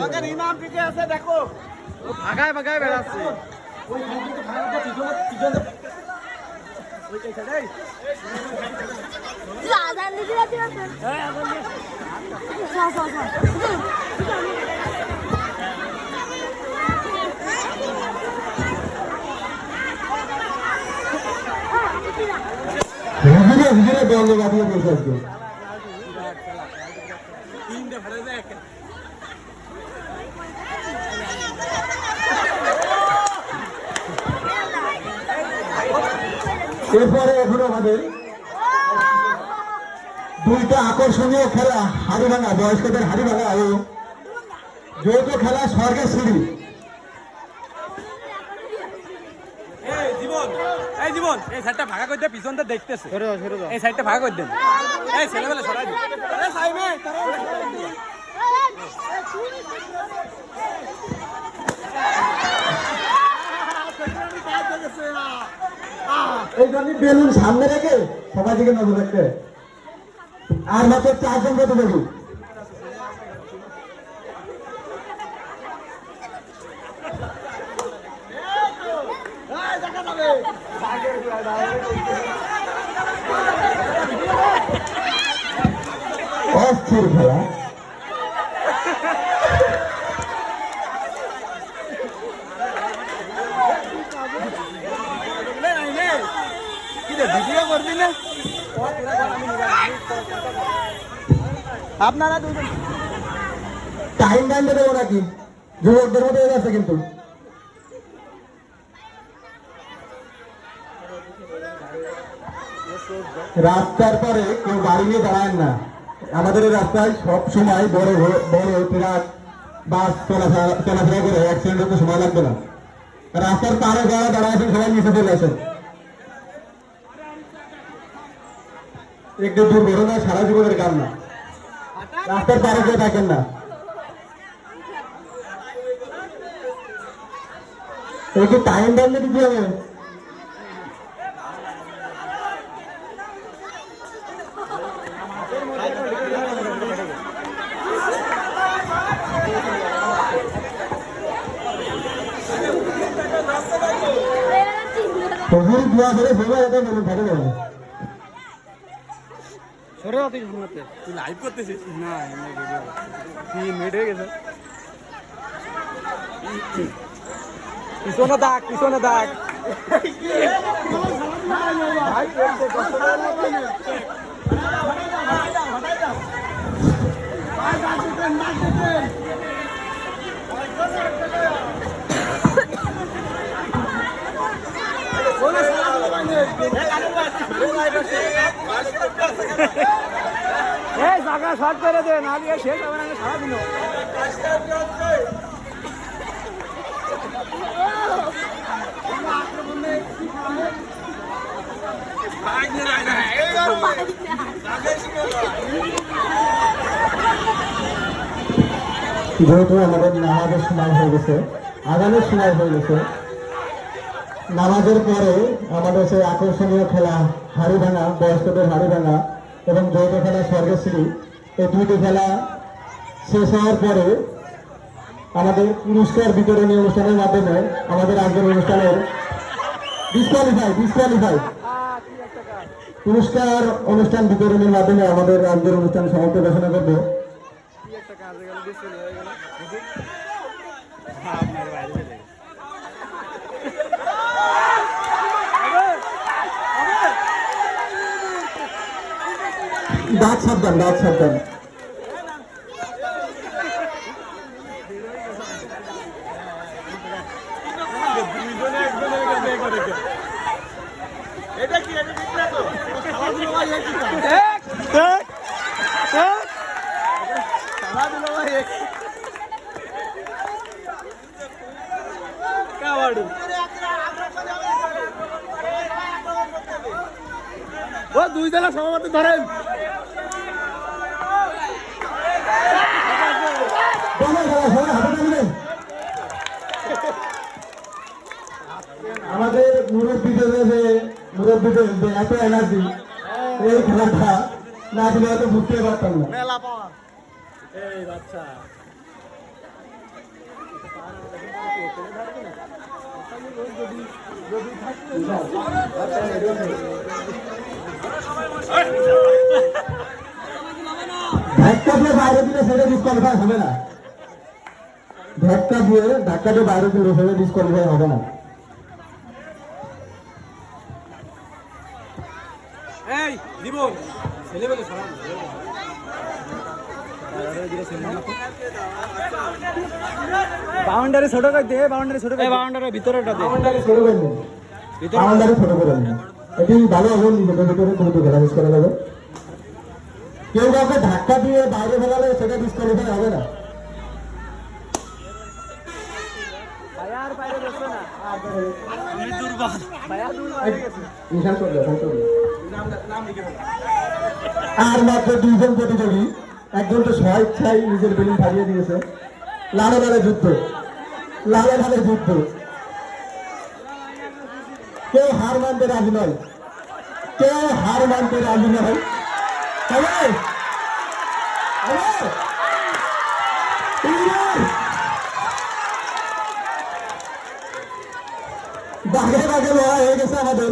আগের ইমাম দিকে আছে দেখো ভাগায় ভাগায় বেড়াচ্ছে ওই কিন্তু ভাগাতে পিছনে ওইটাই ছাড়াই আজান দিতে যাচ্ছে হ্যাঁ আজান দিয়ে হুজুরে বন্ধ বাতিয়ে বসে আজকে তিনটে ভরে যায় এরপরে এখন আমাদের দুইটা আকর্ষণীয় খেলা হাড়িভাঙা বয়স্কদের হাড়িভাঙা ও যৌথ খেলা স্বর্গের সিঁড়ি। এই জীবন এই সাইডটা ভাগা করে দে পিছনটা দেখতেছে এই সাইডটা ভাগা করে দেন এই ছেলেবেলা সরাই দিন এই সাইমে এই জন্য বেলুন সামনে রেখে সবাই দিকে নজর রাখতে আর মাত্র 4 জন কত দেবো অস্থির খেলা আপনারা দুজন টাইম বাইন্ডে দেবো নাকি যুবকদের মতো হয়ে যাচ্ছে কিন্তু রাস্তার পরে কেউ গাড়ি নিয়ে দাঁড়ায় না আমাদের এই রাস্তায় সব সময় বড় বড় ট্রাক বাস চলাফেরা করে অ্যাক্সিডেন্ট হতে সময় লাগবে না রাস্তার পারে যারা দাঁড়ায় সবাই নিচে চলে আসেন একটু দুর্ঘটনা সারা জীবনের কাম না রাস্তার পারে কেউ থাকেন না একটু টাইম বাড়লে দিতে হবে দোয়া করে সবাই এটা বলুন থাকে না সরে অতি শুনতে তুই লাইভ করতেছিস না এমনি ভিডিও 3 মিনিট হয়ে গেছে পিছনে দাগ এই জায়গা শর্ট করে দে না দিয়ে শেষ হবে না সারা দিন যেহেতু আমাদের নামাজের সময় হয়ে গেছে আগামীর সময় হয়ে গেছে নামাজের পরে আমাদের সেই আকর্ষণীয় খেলা হাড়ি ভাঙা বয়স্কদের হাড়ি ভাঙা এবং যৌথ খেলা স্বর্গের সিঁড়ি এই দুইটি খেলা শেষ হওয়ার পরে আমাদের পুরস্কার বিতরণী অনুষ্ঠানের মাধ্যমে আমাদের আজকের অনুষ্ঠানের ডিসকোয়ালিফাই পুরস্কার অনুষ্ঠান বিতরণের মাধ্যমে আমাদের আজকের অনুষ্ঠান সমাপ্ত ঘোষণা করবো দাঁত সাবধান এটা কি ও দুই জেলা সভাপতি ধরেন আমাদের মুরব্বীদের এত এনার্জি এই খেলাটা না দিলে হয়তো বুঝতে পারতাম না মেলা পাওয়া এই বাচ্চা ধাক্কা দিয়ে বাইরে দিলে সেটা ডিসকোয়ালিফাই হবে না। ধাক্কা দিয়ে বাইরে দিলে সেটা ডিসকোয়ালিফাই হবে না। এই দিব ছেলেবেলে সরাই বাউন্ডারি ছোট করে দে, বাউন্ডারি ছোট করে বাউন্ডারির ভিতরেটা দে। বাউন্ডারি ছোট করে দিন, বাউন্ডারি ছোট করে দিন। এটি ভালো হবে, নিজেদের ভিতরে দ্রুত খেলা মিস করা যাবে। কেউ কাউকে ধাক্কা দিয়ে বাইরে ফেলালে সেটা ডিসকোয়ালিফাই হবে না। ভাইয়ার বাইরে বসো না, আমি দুর্বল, ভাইয়া দুর্বল হয়ে গেছে। নিশান করবে, আর মাত্র 2 জন প্রতিযোগী, একজন তো স্বেচ্ছায় নিজের বেলুন ফাটিয়ে দিয়েছে। লালে লালে যুদ্ধ, লালে লালে যুদ্ধ, কেউ হার মানতে রাজি নয়, কেউ হার মানতে রাজি নয়। বাঘে বাঘে লড়াই হয়ে গেছে আমাদের।